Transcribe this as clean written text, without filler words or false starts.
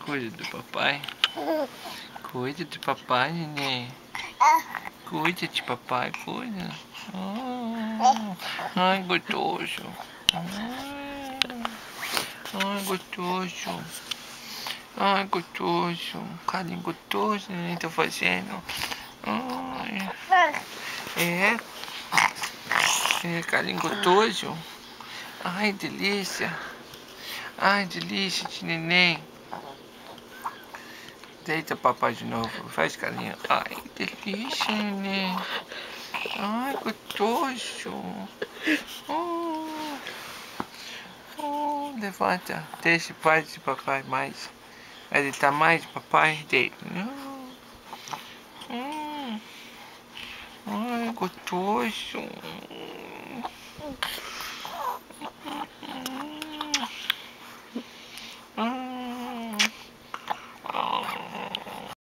Cuide do papai. Cuide de papai, neném. Cuide de papai, cuida. Ai, gostoso. Ai, gostoso. Ai, gostoso. Carinho gostoso, neném, tá fazendo. Ai. É? É, carinho gostoso. Ai, delícia. Ai, delícia de neném. Deita papai de novo, faz carinho. Ai, delícia, neném. Ai, gostoso. Levanta, deixa o pai de papai mais. Vai deitar mais de papai? Deita. Ai, gostoso.